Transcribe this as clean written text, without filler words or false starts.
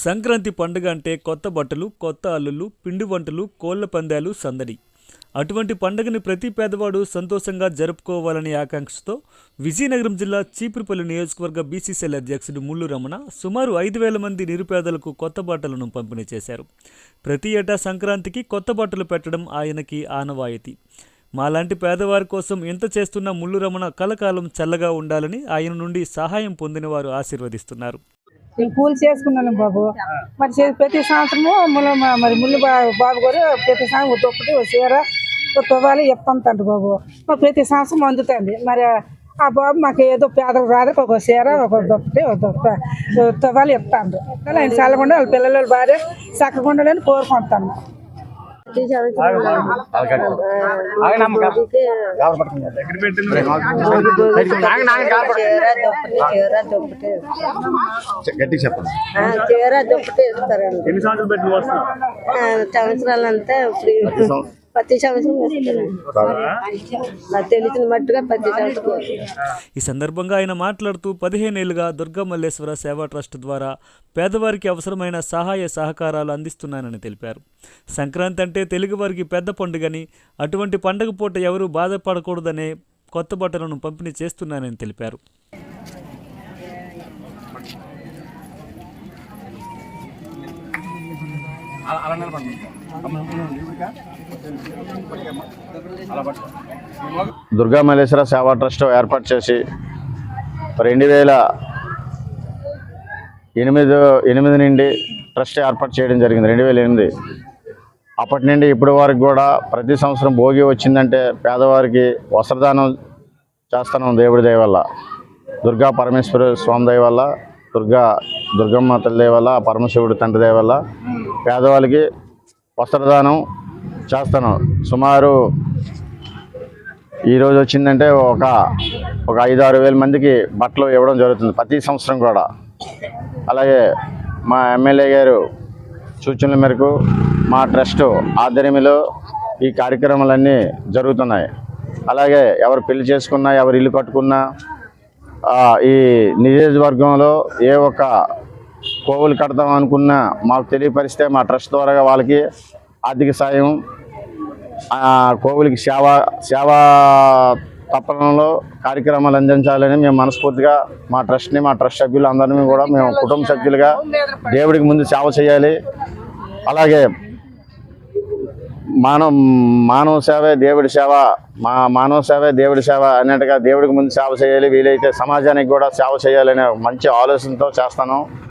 సంక్రాంతి పండుగ అంటే కొత్త బట్టలు, కొత్త అల్లుళ్ళు, పిండి వంటలు, కోళ్ల పందాలు, సందడి. అటువంటి పండుగని ప్రతి పేదవాడు సంతోషంగా జరుపుకోవాలనే ఆకాంక్షతో విజయనగరం జిల్లా చీపురుపల్లి నియోజకవర్గ బీసీసీఎల్ అధ్యక్షుడు ముల్లు రమణ సుమారు 5,000 మంది నిరుపేదలకు కొత్త బట్టలను పంపిణీ చేశారు. ప్రతి ఏటా సంక్రాంతికి కొత్త బట్టలు పెట్టడం ఆయనకి ఆనవాయితీ. మాలాంటి పేదవారి కోసం ఎంత చేస్తున్న ముల్లు రమణ కలకాలం చల్లగా ఉండాలని ఆయన నుండి సహాయం పొందిన వారు ఆశీర్వదిస్తున్నారు. నేను కూలి చేసుకున్నాను బాబు. మరి ప్రతి సంవత్సరము మరి ముళ్ళు బాబు గారు ప్రతి సంవత్సరం ఒక్కొక్కటి చీర తువ్వాలి ఇస్తుంటాడు బాబు. మరి ప్రతి సంవత్సరం అందుతుంది. మరి ఆ బాబు మాకు ఏదో పేదలు రాదు, ఒక చీర ఒక దుప్పటి ఒక తువ్వాలి ఇస్తాడు. ఆయన చల్లకుండా వాళ్ళ పిల్లల భార్య చక్కగా ఉండాలని కోరుకుంటాను. సంవత్సరాలంతా ప్రతి సంవత్సరం తెలిసిన మట్టుగా ప్రతి సంవత్సరం. ఈ సందర్భంగా ఆయన మాట్లాడుతూ 15 ఏళ్లుగా దుర్గా మల్లేశ్వర సేవా ట్రస్ట్ ద్వారా పేదవారికి అవసరమైన సహాయ సహకారాలు అందిస్తున్నానని తెలిపారు. సంక్రాంతి అంటే తెలుగువారికి పెద్ద పండుగని, అటువంటి పండుగ పూట ఎవరూ బాధపడకూడదనే కొత్త బట్టలను పంపిణీ చేస్తున్నానని తెలిపారు. దుర్గా మల్లేశ్వర సేవా ట్రస్ట్ ఏర్పాటు చేసి 2008 నుండి ట్రస్ట్ ఏర్పాటు చేయడం జరిగింది. 2008 అప్పటి నుండి ఇప్పటి వరకు కూడా ప్రతి సంవత్సరం భోగి వచ్చిందంటే పేదవారికి వస్త్రదానం చేస్తున్నాం. దేవుడి దయ వల్ల, దుర్గా పరమేశ్వర స్వామి దయ వల్ల, దుర్గమ్మ తల్లి దయ వల్ల, పరమశివుడి తండ్రి దయ వల్ల పేదవాళ్ళకి వస్త్రదానం చేస్తున్నాం. సుమారు ఈరోజు వచ్చిందంటే ఒక 5-6 వేల మందికి బట్టలు ఇవ్వడం జరుగుతుంది ప్రతి సంవత్సరం కూడా. అలాగే మా ఎమ్మెల్యే గారు సూచనల మేరకు మా ట్రస్ట్ ఆధ్వర్యంలో ఈ కార్యక్రమాలన్నీ జరుగుతున్నాయి. అలాగే ఎవరు పెళ్లి చేసుకున్నా, ఎవరు ఇల్లు కట్టుకున్నా, ఈ నియోజకవర్గంలో ఏ ఒక్క కోవులు కడతాం అనుకున్నా మాకు తెలియపరిస్తే మా ట్రస్ట్ ద్వారా వాళ్ళకి ఆర్థిక సాయం, కోవులకి సేవా తప్పడంలో కార్యక్రమాలు అందించాలని మేము మనస్ఫూర్తిగా మా ట్రస్ట్ని, మా ట్రస్ట్ సభ్యులు అందరినీ కూడా మేము కుటుంబ సభ్యులుగా దేవుడికి ముందు సేవ చేయాలి. అలాగే మానవ సేవే దేవుడి సేవ, మానవ సేవే దేవుడి సేవ అన్నట్టుగా దేవుడికి ముందు సేవ చేయాలి. వీలైతే సమాజానికి కూడా సేవ చేయాలనే మంచి ఆలోచనతో చేస్తాను.